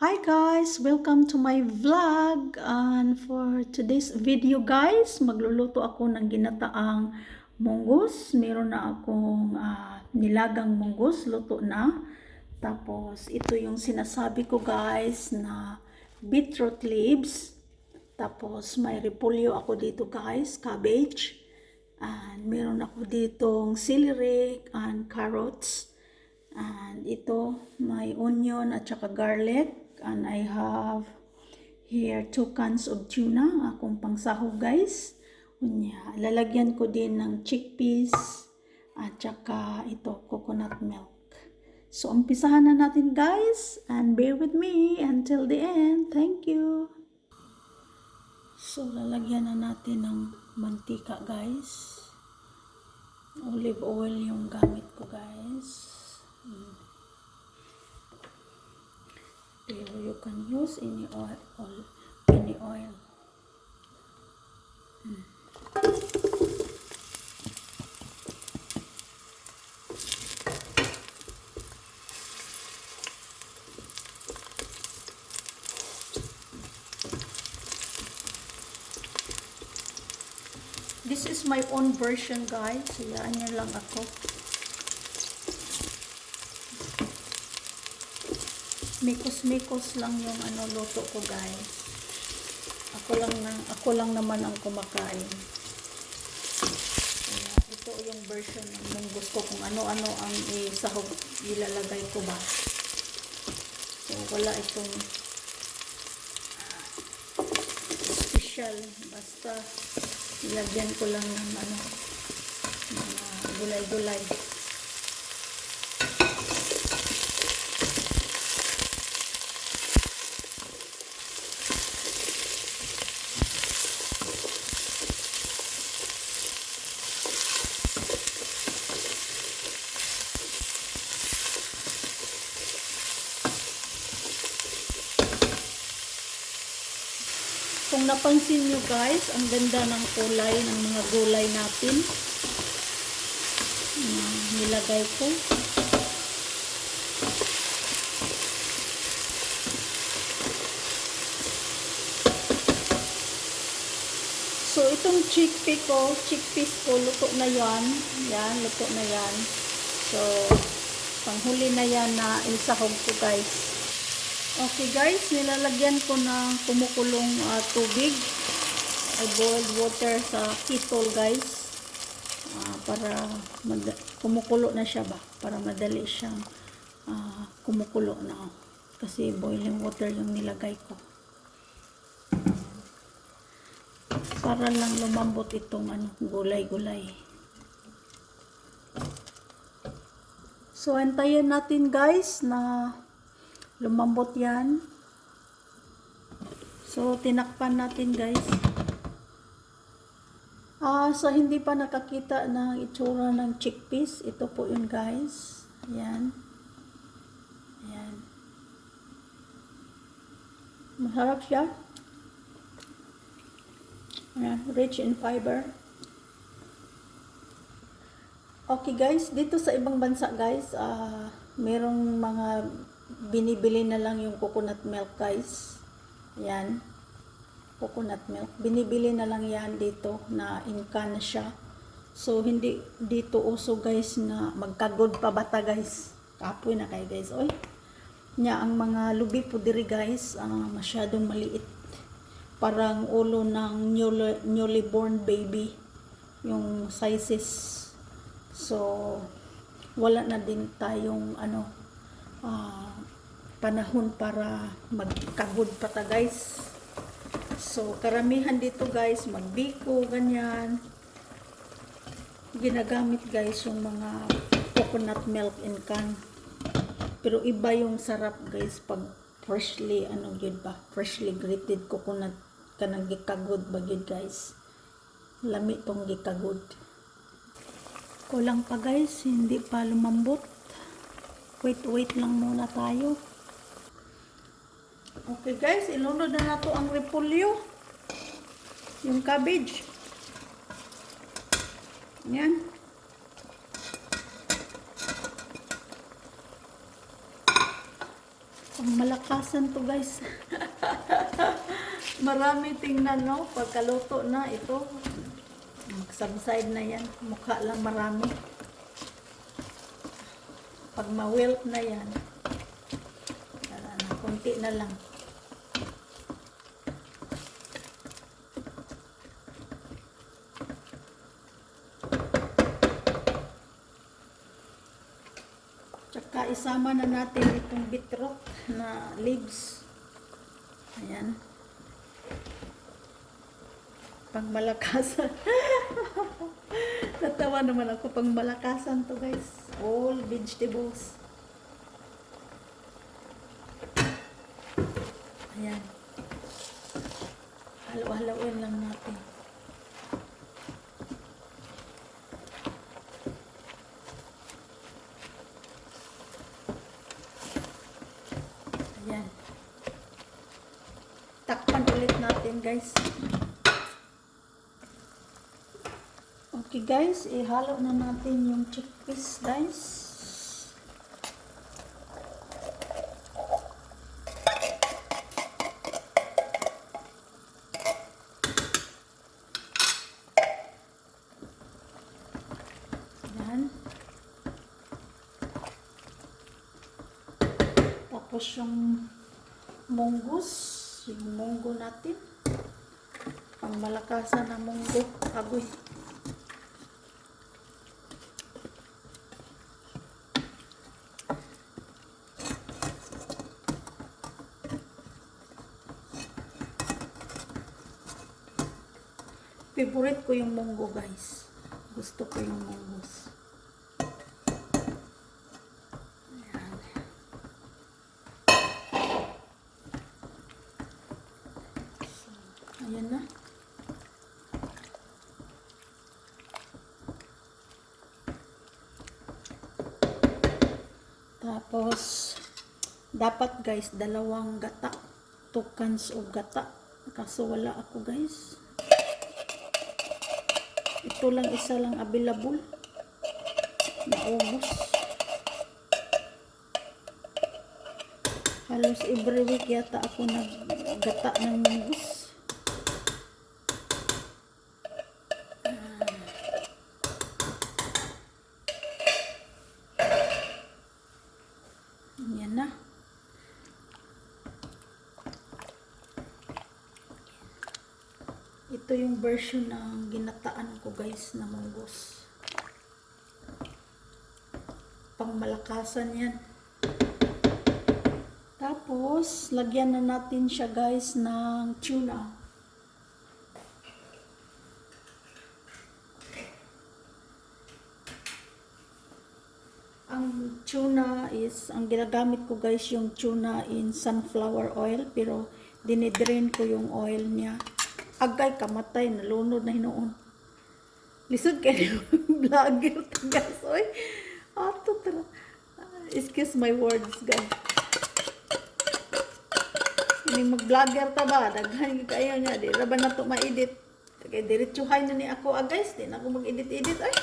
Hi guys! Welcome to my vlog. And for today's video guys, magluluto ako ng ginataang munggus. Meron na akong nilagang munggus, luto na. Tapos ito yung sinasabi ko guys na beetroot leaves. Tapos may repolyo ako dito guys, cabbage. And meron ako ditong celery and carrots. And ito, may onion at saka garlic. And I have here 2 cans of tuna, akong pangsahog guys. Unya, lalagyan ko din ng chickpeas at saka ito, coconut milk. So, umpisahan na natin guys. And bear with me until the end. Thank you. So, lalagyan na natin ng mantika guys. Olive oil yung gamit ko guys. You can use any oil. This is my own version guys. Hayaan niyo lang ako. Mikos-mikos lang yung luto ko guys. Ako lang naman ang kumakain. Kaya ito yung version ng munggus ko, kung ano-ano ang isahog ilalagay ko ba. So wala itong special, basta ilagyan ko lang ng mga gulay-gulay. Kung napansin nyo guys, ang ganda ng kulay ng mga gulay natin na nilagay ko. So itong chickpeas ko, luto na yan. Yan, luto na yan. So, panghuli na yan na isahog ko guys. Okay guys, nilalagyan ko ng kumukulong tubig. I boiled water sa kettle guys. Para kumukulo na siya ba? Para madali siyang kumukulo na. Kasi boiling water yung nilagay ko. Para lang lumambot itong gulay-gulay. So, antayin natin guys na lumambot yan. So, tinakpan natin guys. Sa hindi pa nakakita ng itsura ng chickpeas, ito po yun guys. Ayan. Ayan. Masarap siya. Ayan, rich in fiber. Okay guys, dito sa ibang bansa guys, merong mga binibili na lang yung coconut milk guys. Yan. Coconut milk. Binibili na lang yan dito na in can na siya. So, hindi dito uso guys na magkagod pa bata guys. Kapoy na kayo guys. Oy. Nya, ang mga lubi po diri guys, masyadong maliit. Parang ulo ng newly born baby. Yung sizes. So, wala na din tayong panahon para magkagod pa ta guys. So karamihan dito guys magbiko ganyan, ginagamit guys yung mga coconut milk in can. Pero iba yung sarap guys pag freshly freshly grated coconut kanang gikagod ba gyud guys. Lami tong gikagod. Kulang pa guys, hindi pa lumambot. Wait lang muna tayo. Okay guys, ilunod na nato ang repolyo. Yung cabbage. Yan. Ang malaki pangmalakasan to guys. Marami tingnan no, pagkaluto na ito. Subside na yan, mukha lang marami. Pag ma-wilt na yan, konti na lang. Tsaka isama na natin itong beetroot na leaves. Ayan. Pangmalakasan. Natawa naman ako, pangmalakasan to guys. All vegetables. Ayan. Halo-haloin lang natin. Ayan. Takpan ulit natin guys. Okay guys, ihalo na natin yung chickpeas guys. Yan. Tapos yung munggo natin. Pangmalakasan na munggo. Agoy. Favorite ko yung munggo guys. Gusto ko yung munggos. Ayan. So, ayan na. Tapos, dapat guys, 2 gata. 2 cans of gata. Kaso wala ako guys. Ito lang, isa lang available. Naubos. Halos every week yata ako naggata ng munggos. Yan na. Ito yung version ng ginataan ko guys na munggos. Pangmalakasan yan. Tapos, lagyan na natin siya guys ng tuna. Ang tuna is, ang ginagamit ko guys yung tuna in sunflower oil, pero dinidrain ko yung oil niya. Agay, kamatay, nalunod na hinoon. Lisod kayo vlogger guys, oy. Ato tara. Excuse my words, guys. Ini mag-vlogger ta ba? Daghan kayo niya, di ra ba na to ma-edit? Kaya diretsuhay na ni ako, guys. Di na ako mag-edit-edit, ay.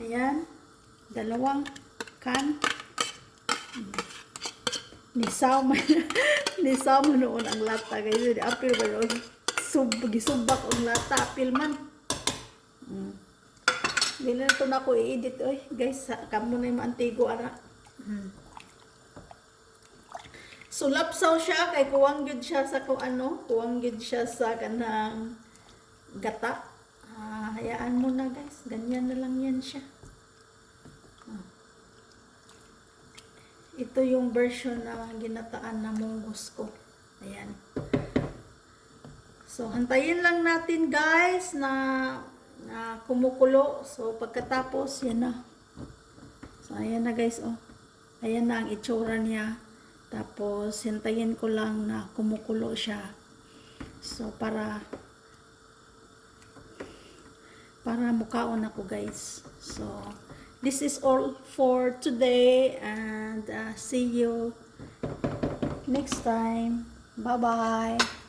Ayan, 2 can. Nisaw mo noon ang lata guys. Apil ba noon? Gisubak ang lata. Apil man. Dili na ito na ako i-edit. Oy, guys, kamo na yung maantigo ara. So, lapsaw siya. Kay kuwang yun siya sa kung ano. Kuwang yun siya sa kanang gata. Hayaan mo na guys. Ganyan na lang yan siya. Ito yung version na ginataan na munggos ko. Ayan. So, hantayin lang natin guys na kumukulo. So, pagkatapos, yan na. So, ayan na guys. Oh. Ayan na ang itsura niya. Tapos, hintayin ko lang na kumukulo siya. So, para mukhaon ako guys. So, this is all for today and see you next time. Bye-bye.